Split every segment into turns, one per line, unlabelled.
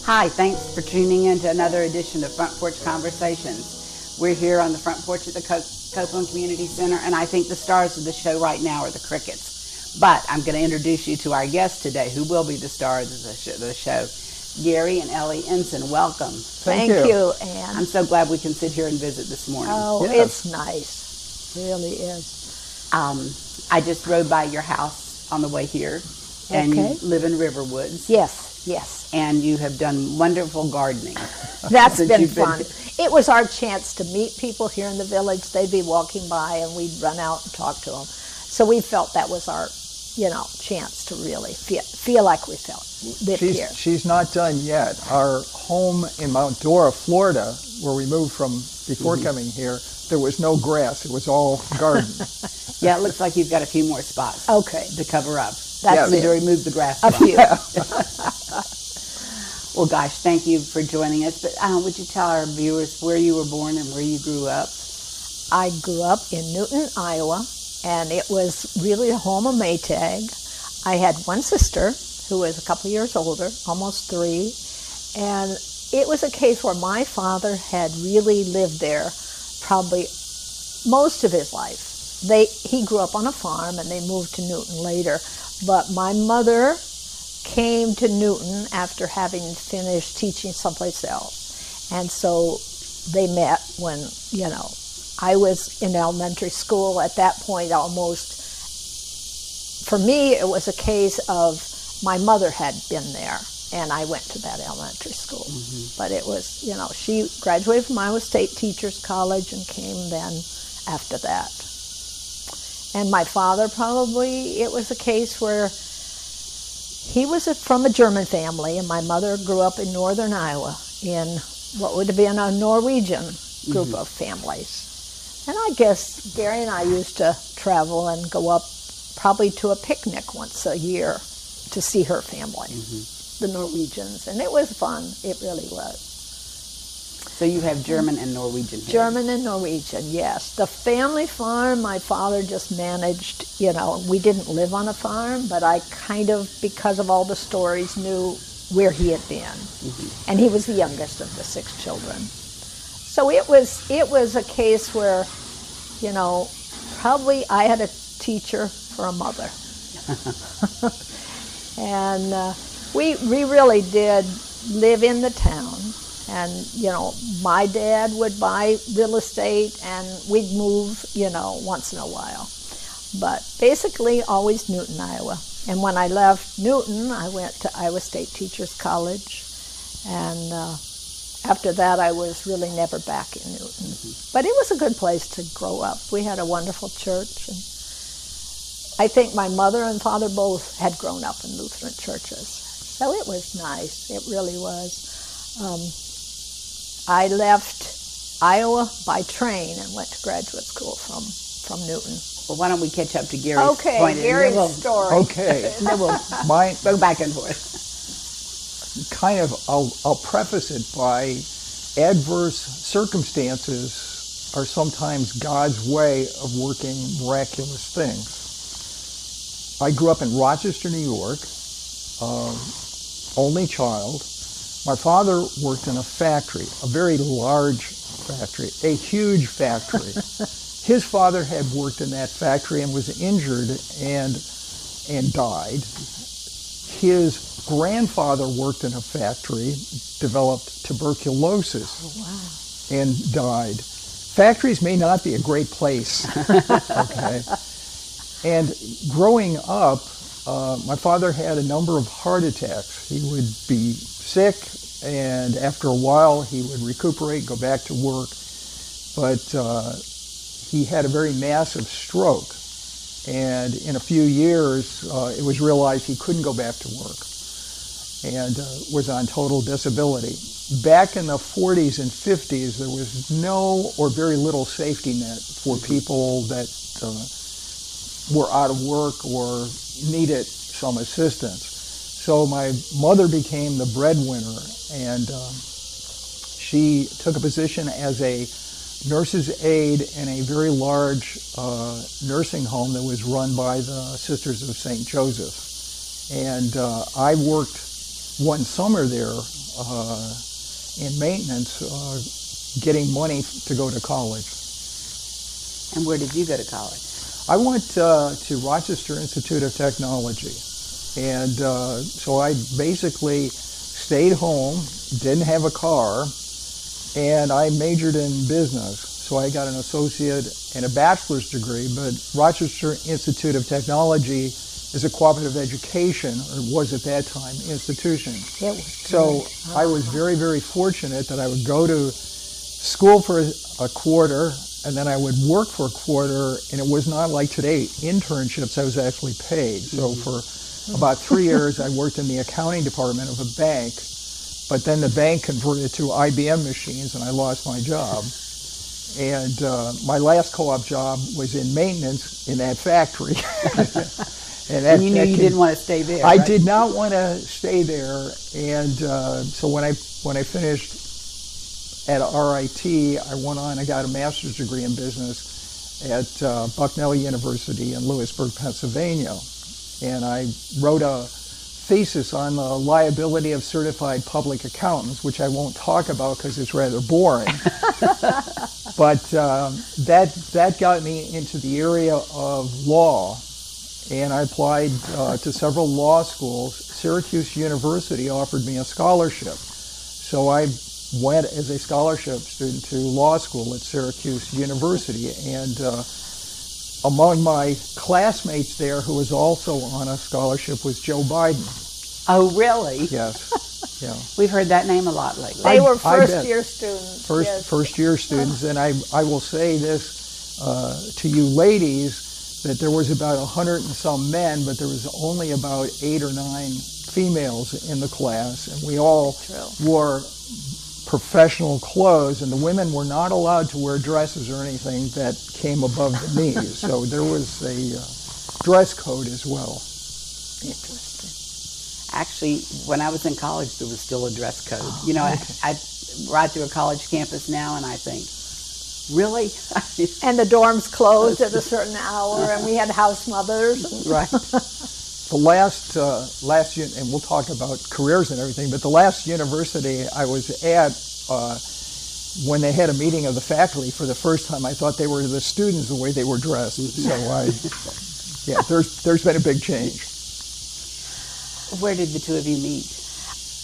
Hi, thanks for tuning in to another edition of Front Porch Conversations. We're here on the front porch at the Copeland Community Center, and I think the stars of the show right now are the crickets. But I'm going to introduce you to our guest today, who will be the stars of the show. Gary and Ellie Ensign, welcome.
Thank you, Ann.
I'm so glad we can sit here and visit this morning.
Oh,
yes.
It's nice. It really is.
I just rode by your house on the way here, and you live in Riverwoods.
Yes.
And you have done wonderful gardening.
That's been fun. It was our chance to meet people here in the village. They'd be walking by, and we'd run out and talk to them. So we felt that was our, chance to really feel like we lived here.
She's not done yet. Our home in Mount Dora, Florida, where we moved from before coming here, there was no grass. It was all garden.
Yeah, it looks like you've got a few more spots.
Okay.
To cover up.
That's
to remove the grass.
A few.
Well, gosh, thank you for joining us. But would you tell our viewers where you were born and where you grew up?
I grew up in Newton, Iowa, and it was really the home of Maytag. I had one sister who was a couple years older, almost 3, and it was a case where my father had really lived there probably most of his life. He grew up on a farm, and they moved to Newton later, but my mother came to Newton after having finished teaching someplace else. And so they met when, I was in elementary school at that point almost. For me, it was a case of my mother had been there, and I went to that elementary school. Mm-hmm. But it was, she graduated from Iowa State Teachers College and came then after that. And my father probably, it was a case where he was from a German family, and my mother grew up in northern Iowa in what would have been a Norwegian group of families. And I guess Gary and I used to travel and go up probably to a picnic once a year to see her family, the Norwegians. And it was fun. It really was.
So you have German and Norwegian here.
German and Norwegian, yes. The family farm, my father just managed, we didn't live on a farm, but I kind of, because of all the stories, knew where he had been. Mm-hmm. And he was the youngest of the 6 children. So it was a case where, probably I had a teacher for a mother. And we really did live in the town. And, my dad would buy real estate, and we'd move, once in a while. But basically, always Newton, Iowa. And when I left Newton, I went to Iowa State Teachers College. And after that, I was really never back in Newton. But it was a good place to grow up. We had a wonderful church. And I think my mother and father both had grown up in Lutheran churches. So it was nice. It really was. I left Iowa by train and went to graduate school from Newton.
Well, why don't we catch up to Gary's point?
Gary's story.
Okay.
And then we'll go back and forth.
I'll preface it by adverse circumstances are sometimes God's way of working miraculous things. I grew up in Rochester, New York, only child. My father worked in a factory, a very large factory, a huge factory. His father had worked in that factory and was injured and died. His grandfather worked in a factory, developed tuberculosis, and died. Factories may not be a great place, okay? And growing up, my father had a number of heart attacks. He would be sick, and after a while he would recuperate, go back to work. But he had a very massive stroke, and in a few years it was realized he couldn't go back to work and was on total disability. Back in the 40s and 50s, there was no or very little safety net for people that were out of work or needed some assistance. So my mother became the breadwinner, and she took a position as a nurse's aide in a very large nursing home that was run by the Sisters of St. Joseph. And I worked one summer there in maintenance, getting money to go to college.
And where did you go to college?
I went to Rochester Institute of Technology. And so I basically stayed home, didn't have a car, and I majored in business. So I got an associate and a bachelor's degree, but Rochester Institute of Technology is a cooperative education, or was at that time, institution. So I was very, very fortunate that I would go to school for a quarter, and then I would work for a quarter, and it was not like today, internships, I was actually paid. So for about 3 years, I worked in the accounting department of a bank, but then the bank converted to IBM machines, and I lost my job. And my last co-op job was in maintenance in that factory.
And you knew you didn't want to stay there,
I
right?
did not want to stay there, and so when I finished at RIT, I went on and got a master's degree in business at Bucknell University in Lewisburg, Pennsylvania. And I wrote a thesis on the liability of certified public accountants, which I won't talk about because it's rather boring. But that got me into the area of law, and I applied to several law schools. Syracuse University offered me a scholarship, so I went as a scholarship student to law school at Syracuse University, and among my classmates there who was also on a scholarship was Joe Biden.
Oh, really?
Yes. Yeah.
We've heard that name a lot lately.
They were
I bet.
first-year students.
First-year students, and I will say this to you ladies, that there was about 100 and some men, but there was only about 8 or 9 females in the class, and we all wore professional clothes, and the women were not allowed to wear dresses or anything that came above the knees. So there was a dress code as well.
Interesting. Actually, when I was in college, there was still a dress code. You know, I ride through a college campus now, and I think, really?
And the dorms closed at a certain hour, and we had house mothers.
Right.
The last, and we'll talk about careers and everything, but the last university I was at, when they had a meeting of the faculty for the first time, I thought they were the students the way they were dressed. So there's been a big change.
Where did the two of you meet?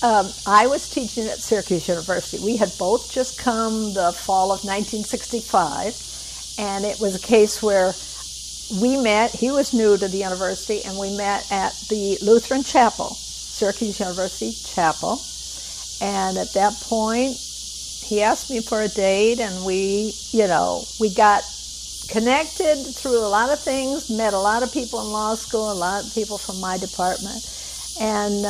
I was teaching at Syracuse University. We had both just come the fall of 1965, and it was a case where we met. He was new to the university, and we met at the Lutheran Chapel, Syracuse University Chapel. And at that point, he asked me for a date, and we got connected through a lot of things, met a lot of people in law school, a lot of people from my department, and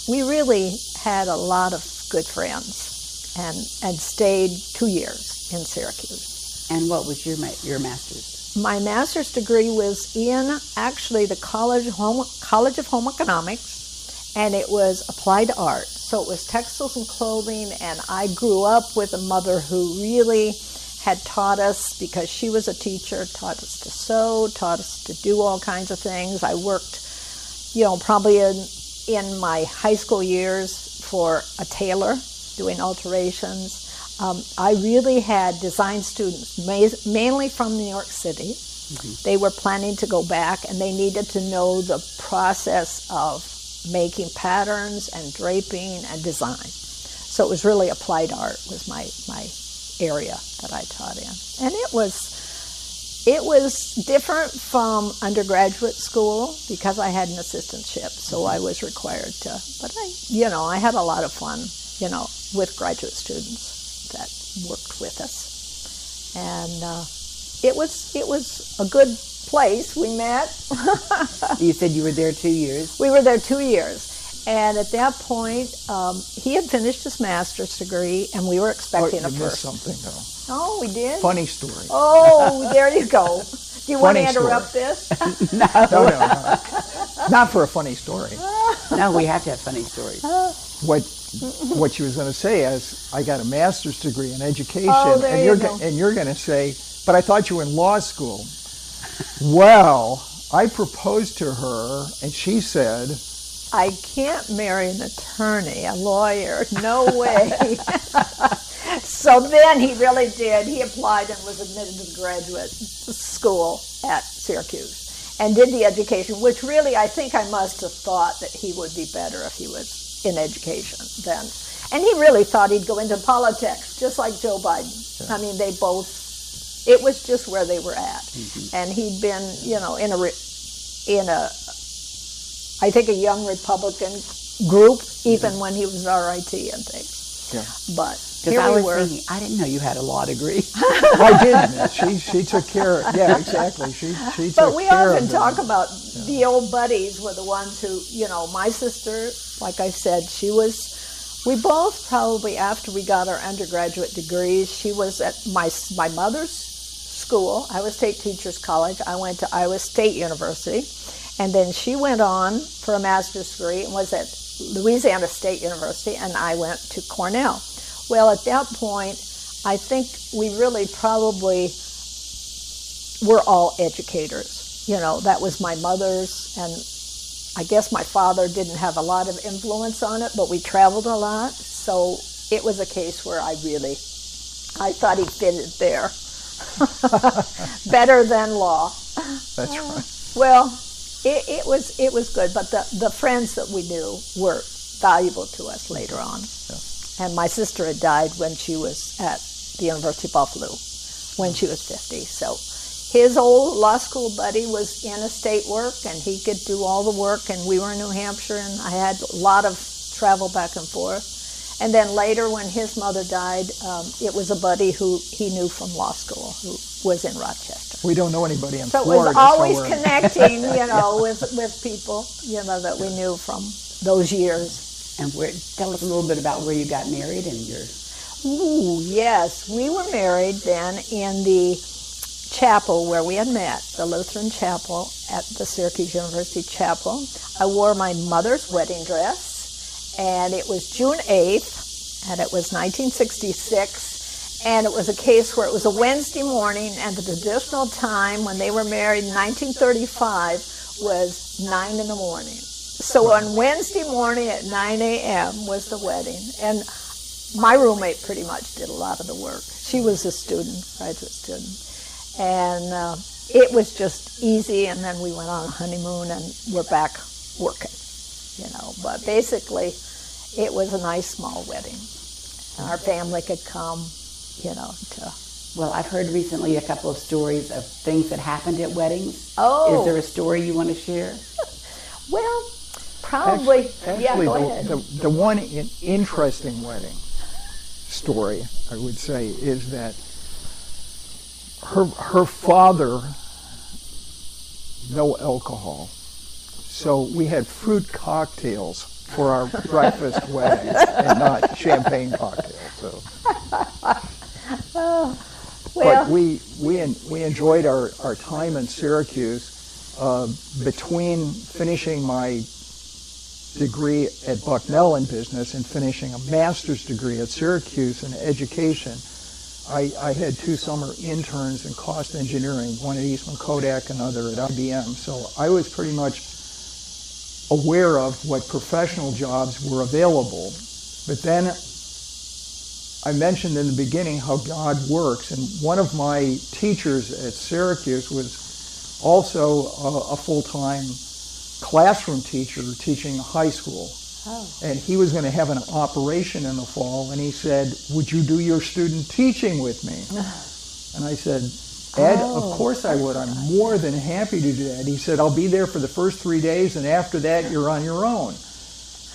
we really had a lot of good friends, and stayed 2 years in Syracuse.
And what was your master's?
My master's degree was in actually the College of Home Economics, and it was applied art. So it was textiles and clothing, and I grew up with a mother who really had taught us, because she was a teacher, taught us to sew, taught us to do all kinds of things. I worked, probably in my high school years for a tailor, doing alterations. I really had design students, mainly from New York City. Mm-hmm. They were planning to go back, and they needed to know the process of making patterns and draping and design. So it was really applied art was my area that I taught in. And it was different from undergraduate school because I had an assistantship, so I was required to. But I had a lot of fun, with graduate students that worked with us, and it was a good place. We met.
You said you were there 2 years.
We were there 2 years, and at that point, he had finished his master's degree, and we were expecting a
You
first.
missed something though.
Oh, we did.
Funny story.
Oh, there you go. Do you want to
Funny
interrupt this?
No, not for a funny story.
No, we have to have funny stories.
What she was going to say is, I got a master's degree in education,
there you go.
and you're going to say, but I thought you were in law school. Well, I proposed to her, and she said,
I can't marry an attorney, a lawyer, no way. So then he really did. He applied and was admitted to graduate school at Syracuse and did the education, which really I think I must have thought that he would be better if he was in education then. And he really thought he'd go into politics, just like Joe Biden. Yeah. I mean, they both, it was just where they were at. Mm-hmm. And he'd been, you know, in a, I think, a young Republican group, even when he was RIT and things.
Yeah.
But
here I was thinking, I didn't know you had a law degree.
I didn't. She took care of, yeah, exactly. She took care of
But we often talk about the old buddies were the ones who, you know, my sister, like I said, we both probably, after we got our undergraduate degrees, she was at my mother's school, Iowa State Teachers College. I went to Iowa State University. And then she went on for a master's degree and was at Louisiana State University, and I went to Cornell. Well, at that point, I think we really probably were all educators. You know, that was my mother's, and I guess my father didn't have a lot of influence on it, but we traveled a lot. So it was a case where I thought he fitted there. Better than law.
That's right.
Well, it was good, but the friends that we knew were valuable to us later on.
Yeah.
And my sister had died when she was at the University of Buffalo, when she was 50. So his old law school buddy was in estate work, and he could do all the work, and we were in New Hampshire, and I had a lot of travel back and forth. And then later, when his mother died, it was a buddy who he knew from law school who was in Rochester.
We don't know anybody in
so
Florida.
So it was always connecting, you know, with people, you know, that we knew from those years.
And tell us a little bit about where you got married and your...
Ooh, yes. We were married then in the chapel where we had met, the Lutheran chapel at the Syracuse University Chapel. I wore my mother's wedding dress, and it was June 8th, and it was 1966, and it was a case where it was a Wednesday morning, and the traditional time when they were married in 1935 was 9 in the morning. So on Wednesday morning at 9 a.m. was the wedding, and my roommate pretty much did a lot of the work. She was a student, graduate student, and it was just easy, and then we went on a honeymoon, and we're back working, you know. But basically, it was a nice small wedding. Our family could come, you know, to...
Well, I've heard recently a couple of stories of things that happened at weddings.
Oh.
Is there a story you want to share?
Well, probably.
Actually,
yeah, go ahead.
The one interesting wedding story, I would say, is that her father, no alcohol. So we had fruit cocktails for our breakfast wedding and not champagne cocktails. So.
Well.
But we enjoyed our time in Syracuse. Between finishing my degree at Bucknell in business and finishing a master's degree at Syracuse in education, I had 2 summer interns in cost engineering, one at Eastman Kodak, another at IBM. So I was pretty much aware of what professional jobs were available. But then I mentioned in the beginning how God works, and one of my teachers at Syracuse was also a full-time classroom teacher teaching high school.
Oh.
And he was going to have an operation in the fall, and he said, "Would you do your student teaching with me?" And I said, "Ed, of course I would. I'm more than happy to do that." He said, "I'll be there for the first 3 days, and after that, you're on your own."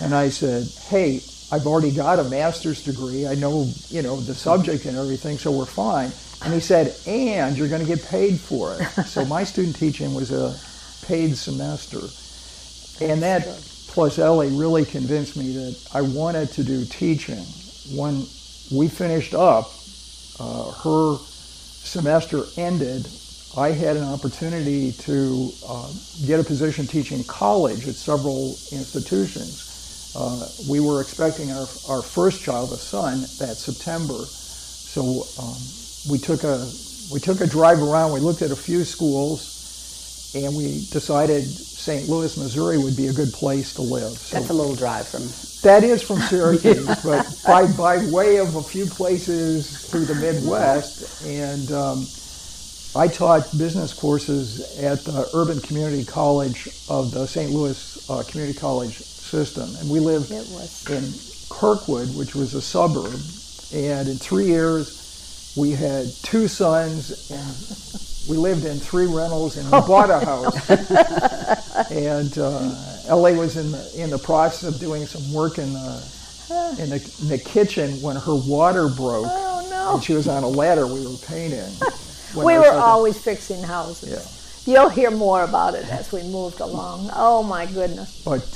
And I said, "Hey, I've already got a master's degree. I know, you know, the subject and everything, so we're fine." And he said, "And you're going to get paid for it." So my student teaching was a paid semester. And that, plus Ellie, really convinced me that I wanted to do teaching. When we finished up, her semester ended, I had an opportunity to get a position teaching college at several institutions. We were expecting our first child, a son, that September. So we took a drive around. We looked at a few schools, and we decided St. Louis, Missouri would be a good place to live. So
That's a little drive from...
that is from Syracuse, but by way of a few places through the Midwest, and I taught business courses at the Urban Community College of the St. Louis Community College system, and we lived in Kirkwood, which was a suburb, and in 3 years we had 2 sons, and we lived in 3 rentals, and we bought a house. And Ellie was in the process of doing some work in the kitchen when her water broke.
Oh, no.
And she was on a ladder we were painting.
We were always fixing houses. Yeah. You'll hear more about it as we moved along. Oh, my goodness.
But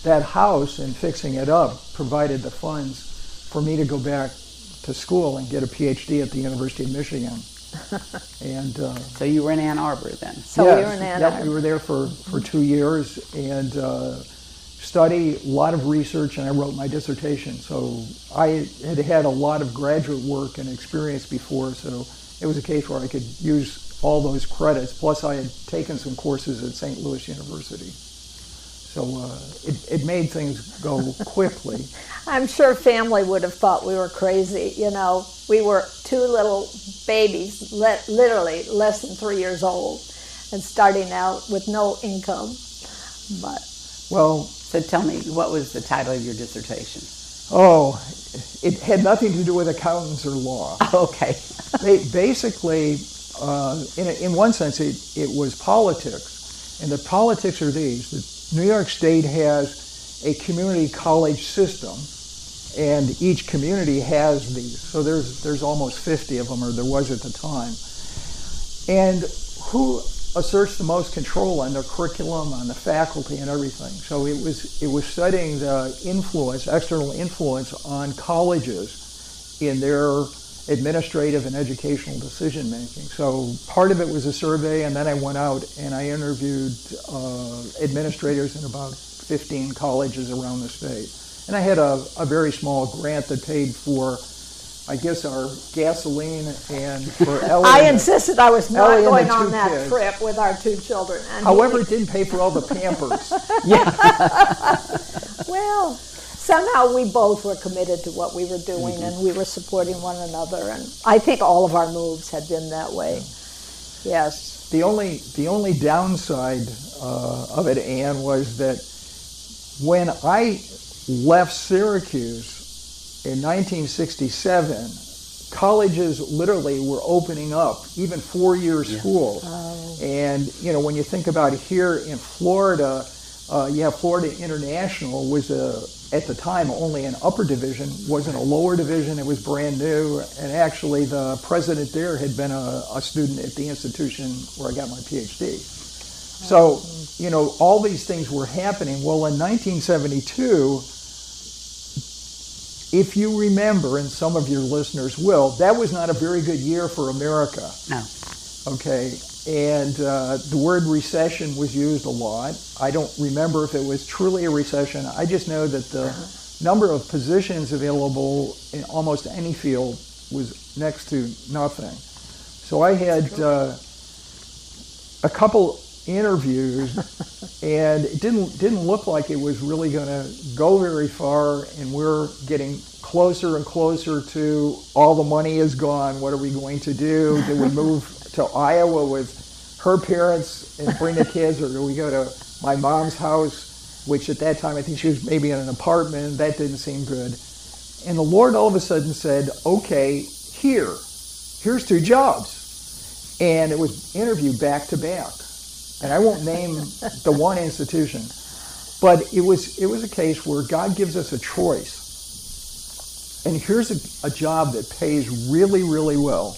that house and fixing it up provided the funds for me to go back to school and get a PhD at the University of Michigan. And
so you were in Ann Arbor then?
So we were in Ann Arbor.
Yep, we were there for 2 years and studied a lot of research, and I wrote my dissertation. So I had a lot of graduate work and experience before, so it was a case where I could use all those credits. Plus I had taken some courses at St. Louis University. So it made things go quickly.
I'm sure family would have thought we were crazy. You know, we were 2 little babies, literally less than 3 years old, and starting out with no income. But
so tell me, what was the title of your dissertation?
Oh, it had nothing to do with accountants or law.
Okay.
Basically, in one sense, it was politics, and the politics are these: the New York State has a community college system, and each community has these. So there's almost 50 of them, or there was at the time. And who asserts the most control on their curriculum, on the faculty, and everything? So it was studying the external influence on colleges in their administrative and educational decision making. So part of it was a survey, and then I went out and I interviewed administrators in about 15 colleges around the state. And I had a very small grant that paid for, I guess, our gasoline and for Ellie.
I insisted I was not going on that
kids.
trip with our 2 children. And
however, it didn't pay for all the Pampers.
Well, somehow we both were committed to what we were doing, and we were supporting one another. And I think all of our moves had been that way. Yes.
The only downside of it, Anne, was that when I left Syracuse in 1967, colleges literally were opening up, even 4-year schools.
Oh.
And when you think about it here in Florida, Florida International was at the time only an upper division, wasn't a lower division. It was brand new, and actually the president there had been a student at the institution where I got my PhD. So, all these things were happening. Well, in 1972, if you remember, and some of your listeners will, that was not a very good year for America.
No.
Okay, and the word recession was used a lot. I don't remember if it was truly a recession. I just know that the number of positions available in almost any field was next to nothing. So I had a couple interviews, and it didn't look like it was really going to go very far, and we're getting closer and closer to all the money is gone. What are we going to do? Do we move to Iowa with her parents and bring the kids, or do we go to my mom's house, which at that time I think she was maybe in an apartment? That didn't seem good. And the Lord all of a sudden said, okay, here's 2 jobs. And it was interviewed back to back. And I won't name the one institution, but it was a case where God gives us a choice. And here's a job that pays really, really well.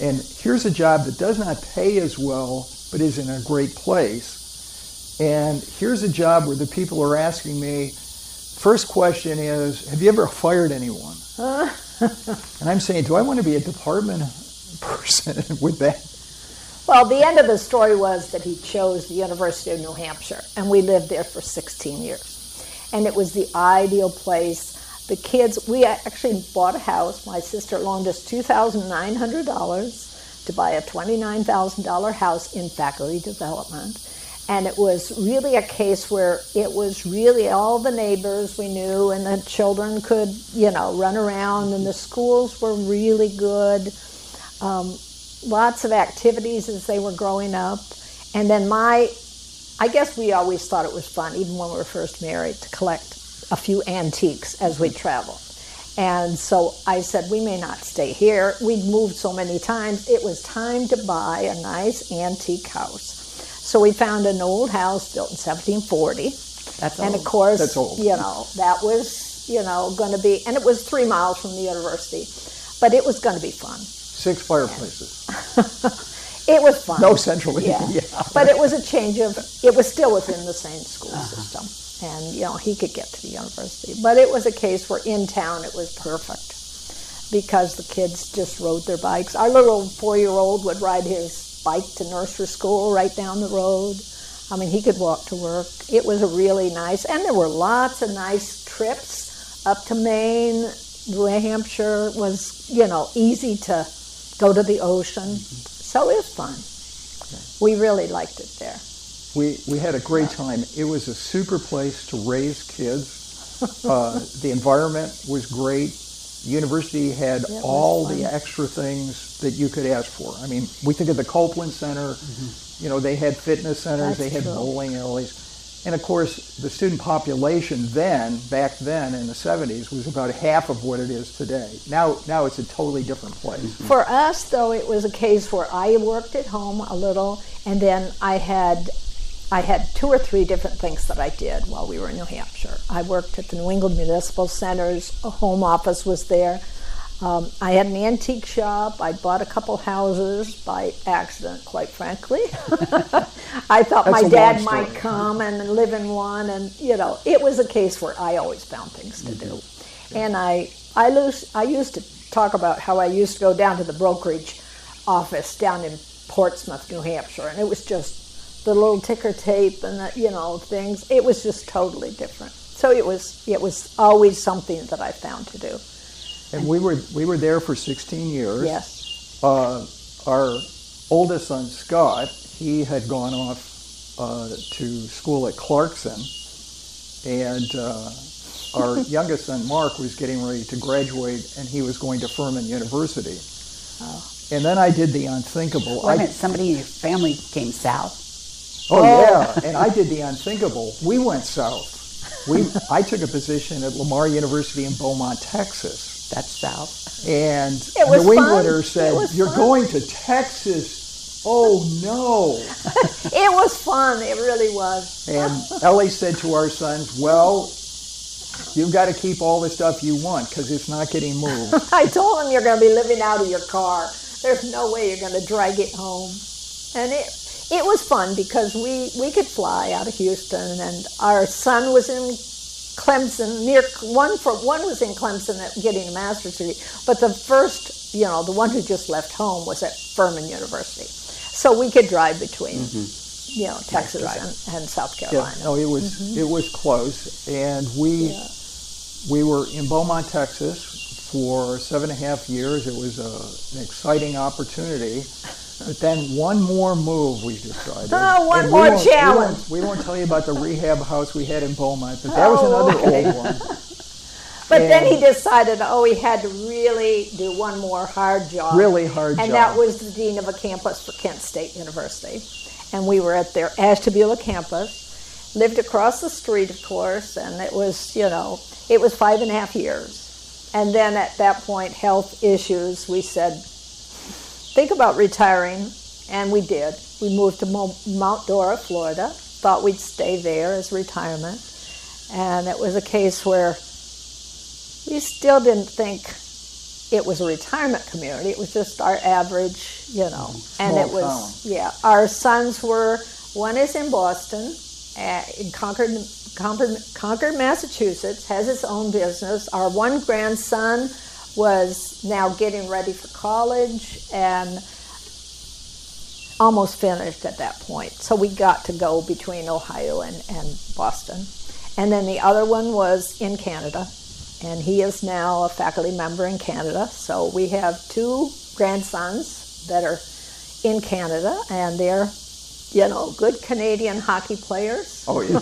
And here's a job that does not pay as well, but is in a great place. And here's a job where the people are asking me, first question is, have you ever fired anyone? And I'm saying, do I want to be a department person with that?
Well, the end of the story was that he chose the University of New Hampshire, and we lived there for 16 years. And it was the ideal place. The kids, we actually bought a house. My sister loaned us $2,900 to buy a $29,000 house in faculty development. And it was really a case where it was really all the neighbors we knew, and the children could, run around, and the schools were really good. Lots of activities as they were growing up. And then I guess we always thought it was fun, even when we were first married, to collect a few antiques as we traveled. And so I said, we may not stay here. We'd moved so many times. It was time to buy a nice antique house. So we found an old house built in 1740.
That's old.
And of course,
That's old.
That was, going to be, and it was 3 miles from the university, but it was going to be fun.
6 fireplaces.
It was fun.
No central heating.
Yeah. But it was a change of, it was still within the same school system. And, he could get to the university. But it was a case where in town it was perfect because the kids just rode their bikes. Our little 4-year-old would ride his bike to nursery school right down the road. I mean, he could walk to work. It was a really nice, and there were lots of nice trips up to Maine. New Hampshire was, easy to go to the ocean. So it was fun. We really liked it there.
We had a great time. It was a super place to raise kids. The environment was great. The university had all the extra things that you could ask for. I mean, we think of the Copeland Center. Mm-hmm. They had fitness centers. They had bowling alleys. And of course, the student population back then in the 70s, was about half of what it is today. Now it's a totally different place.
For us, though, it was a case where I worked at home a little, and then I had 2 or 3 different things that I did while we were in New Hampshire. I worked at the New England Municipal Center's home office was there. I had an antique shop. I bought a couple houses by accident, quite frankly. I thought my dad might come and live in one, and it was a case where I always found things to do. And I used to talk about how I used to go down to the brokerage office down in Portsmouth, New Hampshire, and it was just the little ticker tape and the, things. It was just totally different. So it was always something that I found to do.
And we were there for 16 years.
Yes.
Our oldest son, Scott, he had gone off to school at Clarkson, and our youngest son, Mark, was getting ready to graduate, and he was going to Furman University.
Oh.
And then I did the unthinkable.
Wait a minute, somebody in your family came south?
Oh, yeah, and I did the unthinkable. We went south. I took a position at Lamar University in Beaumont, Texas.
That's south.
And
the
New Englander said, "You're going to Texas? Oh, no."
It was fun. It really was.
And Ellie said to our sons, "Well, you've got to keep all the stuff you want because it's not getting moved."
I told them you're going to be living out of your car. There's no way you're going to drag it home. And it was fun because we could fly out of Houston, and our son was in Clemson. One was in Clemson getting a master's degree, but the first, the one who just left home was at Furman University. So we could drive between, Texas and South Carolina.
Yeah, no, it was close, and we were in Beaumont, Texas for 7.5 years. It was an exciting opportunity. But then one more move we decided.
Oh, one more challenge.
We won't tell you about the rehab house we had in Beaumont, but that was another old one.
But then he decided, he had to really do one more hard job.
Really hard job.
And that was the dean of a campus for Kent State University. And we were at their Ashtabula campus, lived across the street, of course, and it was, it was 5.5 years. And then at that point, health issues, we said, think about retiring, and we did. We moved to Mount Dora, Florida, thought we'd stay there as retirement, and it was a case where we still didn't think it was a retirement community. It was just our average, and it was,
town.
Our sons one is in Boston, in Concord, Massachusetts, has his own business. Our one grandson was now getting ready for college and almost finished at that point. So we got to go between Ohio and Boston. And then the other one was in Canada, and he is now a faculty member in Canada. So we have 2 grandsons that are in Canada, and they're, you know, good Canadian hockey players.
Oh, yeah.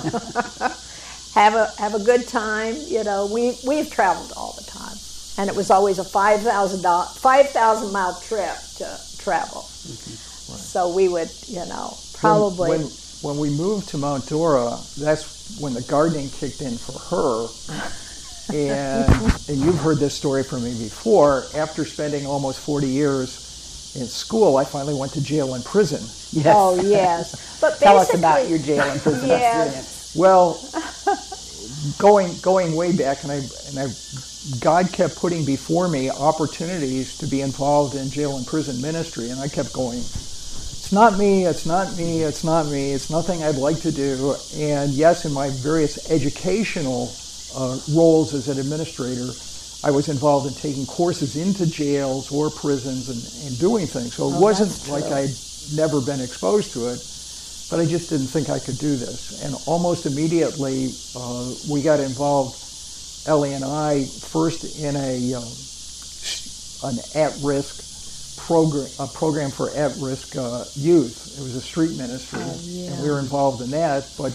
Have a good time. You know, we've traveled all the time, and it was always a 5,000-mile trip to travel.
Right.
So we would, you know, probably.
When we moved to Mount Dora, that's when the gardening kicked in for her. And you've heard this story from me before. After spending almost 40 years in school, I finally went to jail and prison.
Yes.
Oh, yes. But
Tell us about your jail and prison experience.
Well, going way back, and God kept putting before me opportunities to be involved in jail and prison ministry, and I kept going, it's not me, it's not me, it's not me, it's nothing I'd like to do. And yes, in my various educational roles as an administrator, I was involved in taking courses into jails or prisons and doing things. So it wasn't like I'd never been exposed to it, but I just didn't think I could do this. And almost immediately, we got involved, Ellie and I, first in an at-risk program, a program for at-risk youth. It was a street ministry, and we were involved in that. But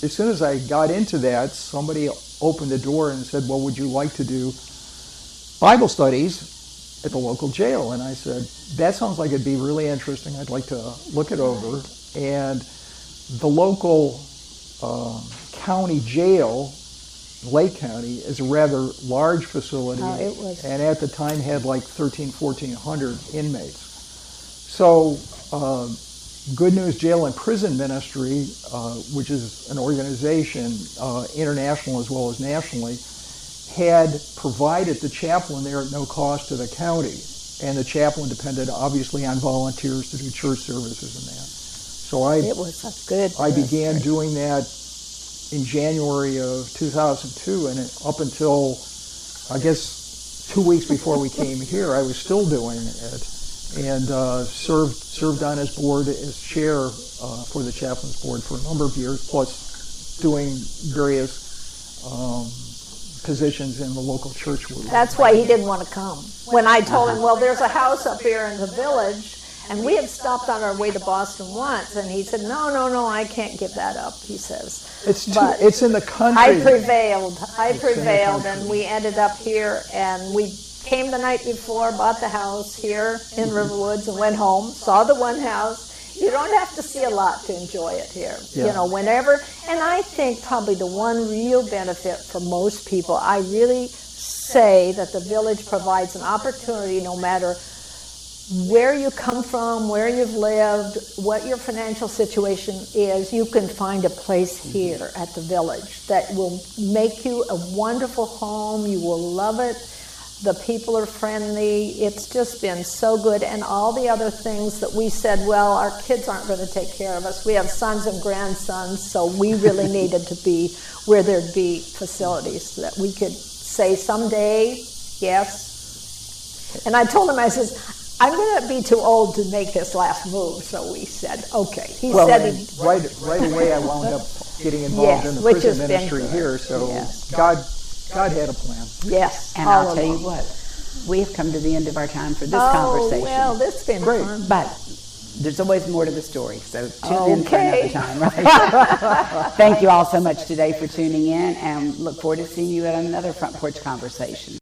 as soon as I got into that, somebody opened the door and said, well, would you like to do Bible studies at the local jail? And I said, that sounds like it'd be really interesting. I'd like to look it over. And the local county jail, Lake County, is a rather large facility, and at the time had like 1,400 inmates. So Good News Jail and Prison Ministry, which is an organization, international as well as nationally, had provided the chaplain there at no cost to the county. And the chaplain depended obviously on volunteers to do church services and that. So
it was a good
I began doing that in January of 2002, and up until, I guess, 2 weeks before we came here, I was still doing it, and served on his board as chair for the chaplain's board for a number of years, plus doing various positions in the local church.
That's why he didn't want to come. When I told him, well, there's a house up here in the village, and we had stopped on our way to Boston once, and he said, no, I can't give that up, he says.
It's in the country.
I prevailed, and we ended up here, and we came the night before, bought the house here in Riverwoods, and went home, saw the one house. You don't have to see a lot to enjoy it here, you know, whenever. And I think probably the one real benefit for most people, I really say that the village provides an opportunity, no matter where you come from, where you've lived, what your financial situation is, you can find a place here at the village that will make you a wonderful home. You will love it. The people are friendly. It's just been so good. And all the other things that we said, well, our kids aren't going to take care of us. We have sons and grandsons, so we really needed to be where there'd be facilities so that we could say someday, yes. And I told him, I said, I'm going to be too old to make this last move. So we said, okay.
Right away I wound up getting involved in the prison ministry here. So God had a plan.
Yes.
And I'll tell you what, we have come to the end of our time for this conversation.
Well, this has been
great.
fun.
But there's always more to the story, so tune in for another time, right? Thank you all so much today for tuning in, and look forward to seeing you at another Front Porch Conversation.